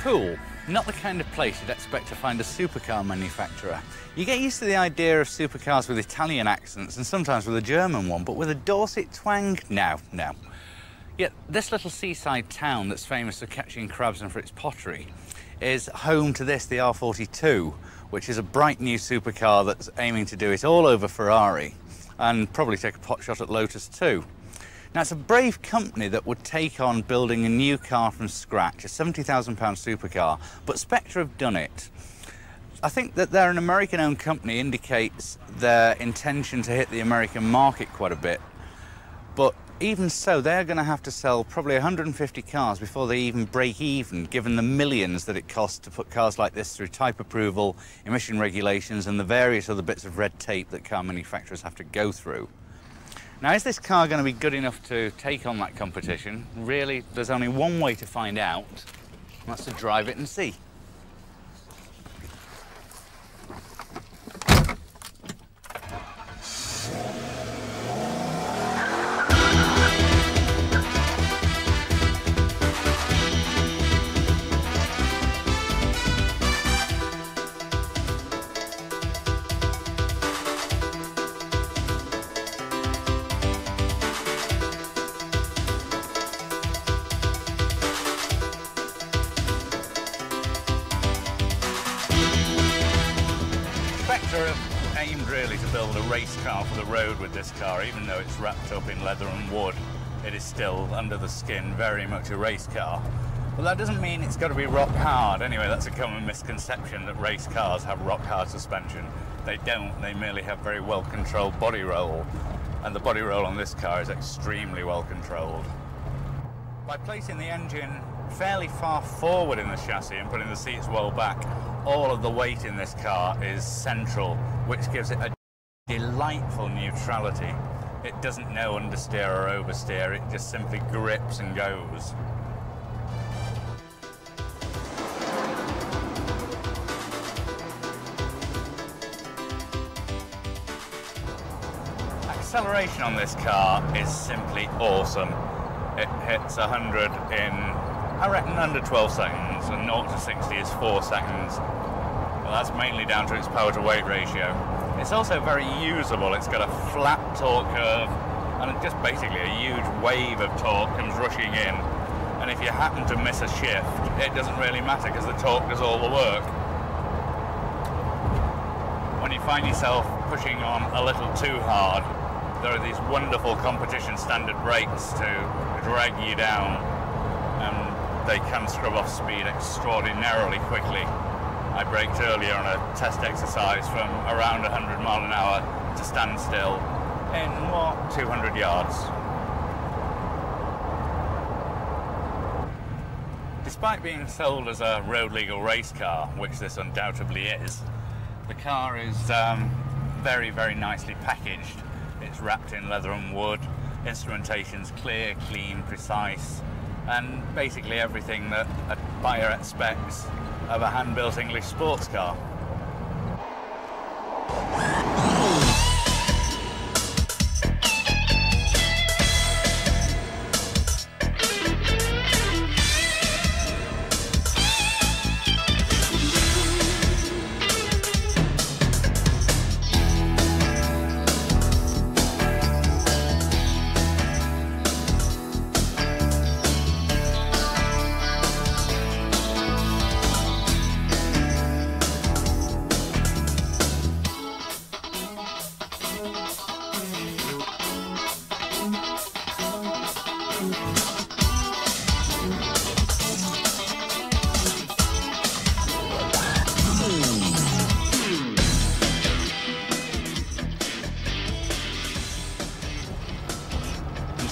Poole, not the kind of place you'd expect to find a supercar manufacturer. You get used to the idea of supercars with Italian accents and sometimes with a German one, but with a Dorset twang? No. Yet this little seaside town that's famous for catching crabs and for its pottery is home to this, the R42, which is a bright new supercar that's aiming to do it all over Ferrari and probably take a pot shot at Lotus too. Now, it's a brave company that would take on building a new car from scratch, a £70,000 supercar, but Spectre have done it. I think that they're an American-owned company indicates their intention to hit the American market quite a bit, but even so, they're going to have to sell probably 150 cars before they even break even, given the millions that it costs to put cars like this through type approval, emission regulations, and the various other bits of red tape that car manufacturers have to go through. Now, is this car going to be good enough to take on that competition? Really, there's only one way to find out, and that's to drive it and see. Spectre have aimed really to build a race car for the road with this car. Even though it's wrapped up in leather and wood, it is still under the skin very much a race car. But that doesn't mean it's got to be rock hard. Anyway, that's a common misconception that race cars have rock hard suspension. They don't, they merely have very well controlled body roll, and the body roll on this car is extremely well controlled. By placing the engine fairly far forward in the chassis and putting the seats well back, all of the weight in this car is central, which gives it a delightful neutrality. It doesn't know understeer or oversteer, it just simply grips and goes. Acceleration on this car is simply awesome. It hits 100 in, I reckon, under 12 seconds, and 0 to 60 is 4 seconds. Well, that's mainly down to its power to weight ratio. It's also very usable. It's got a flat torque curve, and just basically a huge wave of torque comes rushing in. And if you happen to miss a shift, it doesn't really matter because the torque does all the work. When you find yourself pushing on a little too hard, there are these wonderful competition standard brakes to drag you down, and they can scrub off speed extraordinarily quickly. I braked earlier on a test exercise from around 100 miles an hour to standstill in, what, 200 yards. Despite being sold as a road legal race car, which this undoubtedly is, the car is very, very nicely packaged. It's wrapped in leather and wood, instrumentation's clear, clean, precise, and basically everything that a buyer expects of a hand-built English sports car.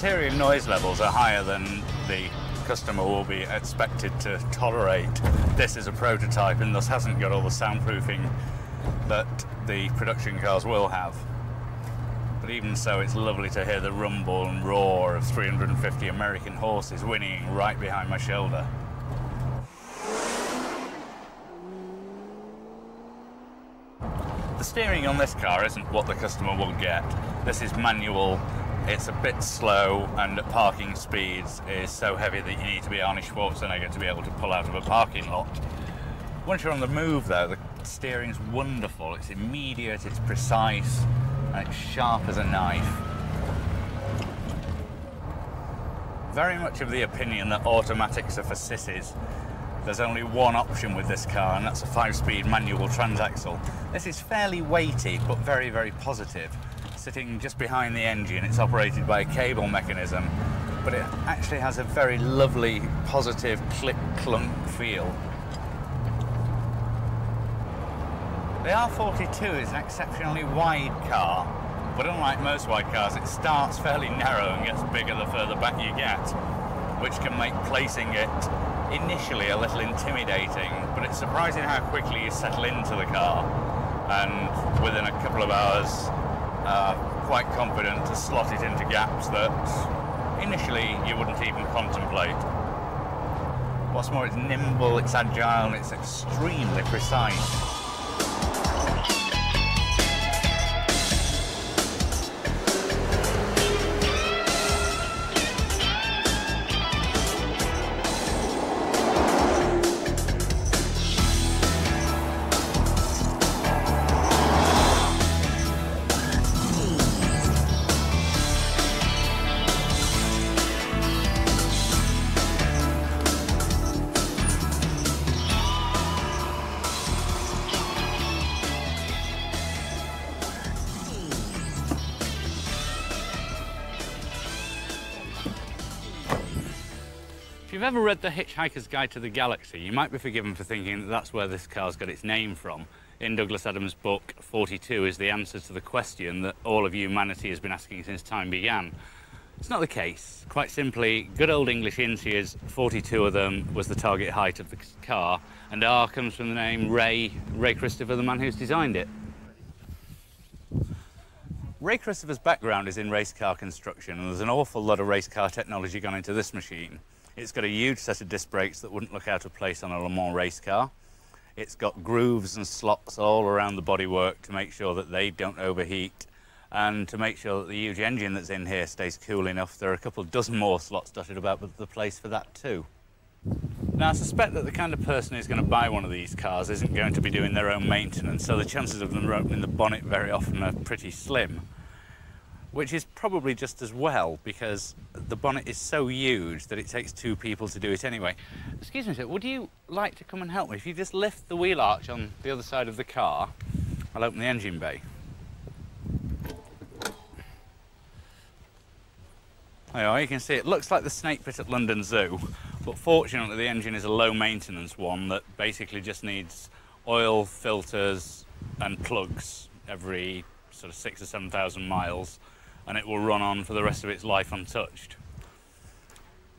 Interior noise levels are higher than the customer will be expected to tolerate. This is a prototype and thus hasn't got all the soundproofing that the production cars will have. But even so, it's lovely to hear the rumble and roar of 350 American horses whinnying right behind my shoulder. The steering on this car isn't what the customer will get. This is manual it's a bit slow, and at parking speeds is so heavy that you need to be Arnie Schwarzenegger to be able to pull out of a parking lot. Once you're on the move though, the steering's wonderful. It's immediate, it's precise, and it's sharp as a knife. Very much of the opinion that automatics are for sissies. There's only one option with this car, and that's a 5-speed manual transaxle. This is fairly weighty, but very, very positive. Sitting just behind the engine, it's operated by a cable mechanism, but it actually has a very lovely, positive click-clunk feel. The R42 is an exceptionally wide car, but unlike most wide cars, it starts fairly narrow and gets bigger the further back you get, which can make placing it initially a little intimidating, but it's surprising how quickly you settle into the car, and within a couple of hours quite confident to slot it into gaps that initially you wouldn't even contemplate. What's more, it's nimble, it's agile, and it's extremely precise. If you've ever read The Hitchhiker's Guide to the Galaxy, you might be forgiven for thinking that that's where this car's got its name from. In Douglas Adams' book, 42 is the answer to the question that all of humanity has been asking since time began. It's not the case. Quite simply, good old English interiors, 42 of them was the target height of the car, and R comes from the name Ray Christopher, the man who's designed it. Ray Christopher's background is in race car construction, and there's an awful lot of race car technology gone into this machine. It's got a huge set of disc brakes that wouldn't look out of place on a Le Mans race car. It's got grooves and slots all around the bodywork to make sure that they don't overheat, and to make sure that the huge engine that's in here stays cool enough. There are a couple dozen more slots dotted about the place for that too. Now, I suspect that the kind of person who's going to buy one of these cars isn't going to be doing their own maintenance, so the chances of them opening the bonnet very often are pretty slim. Which is probably just as well, because the bonnet is so huge that it takes 2 people to do it anyway. Excuse me, sir, would you like to come and help me? If you just lift the wheel arch on the other side of the car, I'll open the engine bay. There you can see it looks like the snake pit at London Zoo, but fortunately the engine is a low maintenance one that basically just needs oil, filters and plugs every sort of 6,000 or 7,000 miles. And it will run on for the rest of its life untouched.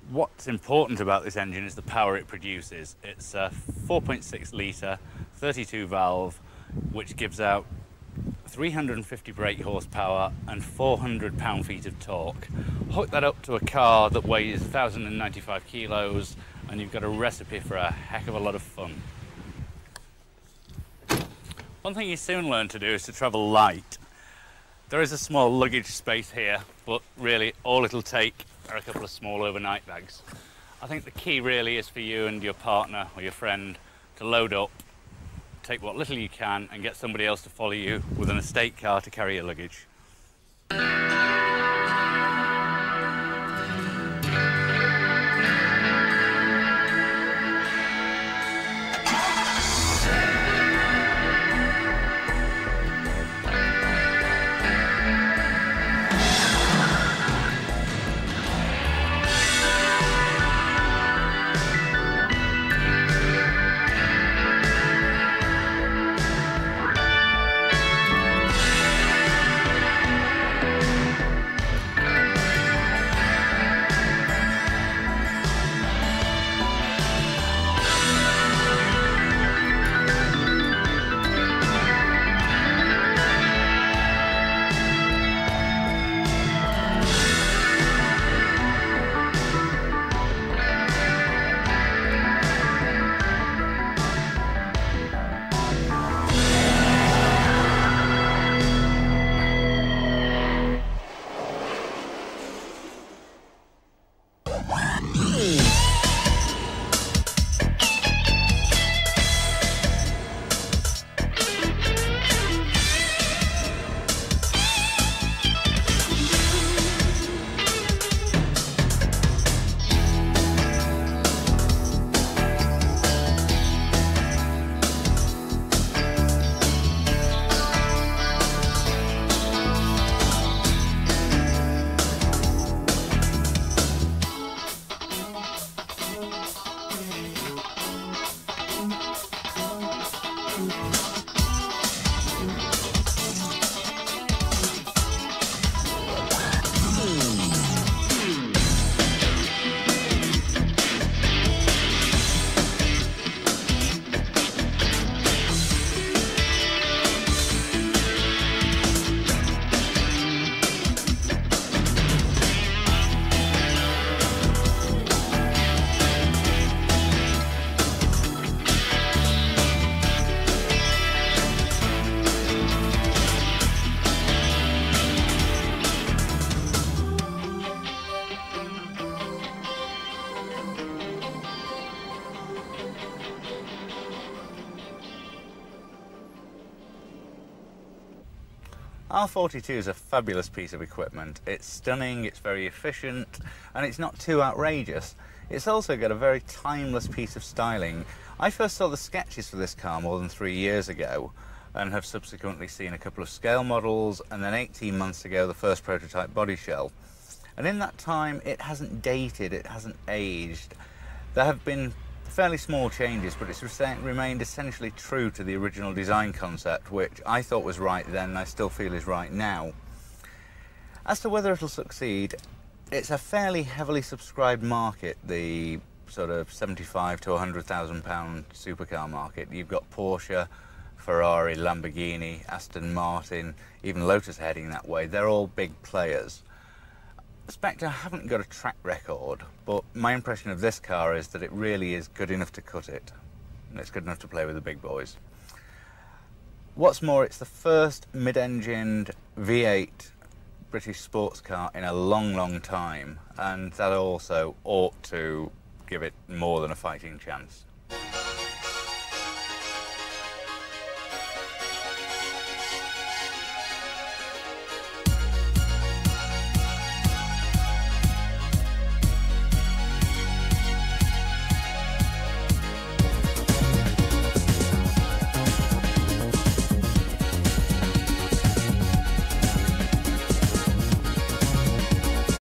What's important about this engine is the power it produces. It's a 4.6 litre, 32 valve, which gives out 350 brake horsepower and 400 pound-feet of torque. Hook that up to a car that weighs 1,095 kilos, and you've got a recipe for a heck of a lot of fun. One thing you soon learn to do is to travel light. There is a small luggage space here, but really all it'll take are a couple of small overnight bags. I think the key really is for you and your partner or your friend to load up, take what little you can, and get somebody else to follow you with an estate car to carry your luggage. R42 is a fabulous piece of equipment. It's stunning, it's very efficient, and it's not too outrageous. It's also got a very timeless piece of styling. I first saw the sketches for this car more than 3 years ago, and have subsequently seen a couple of scale models, and then 18 months ago the first prototype body shell. And in that time it hasn't dated, it hasn't aged. There have been fairly small changes, but it's remained essentially true to the original design concept, which I thought was right then and I still feel is right now. As to whether it'll succeed, it's a fairly heavily subscribed market, the sort of 75 to 100,000 pound supercar market. You've got Porsche, Ferrari, Lamborghini, Aston Martin, even Lotus heading that way. They're all big players. Spectre haven't got a track record, but my impression of this car is that it really is good enough to cut it. And it's good enough to play with the big boys. What's more, it's the first mid-engined V8 British sports car in a long time, and that also ought to give it more than a fighting chance.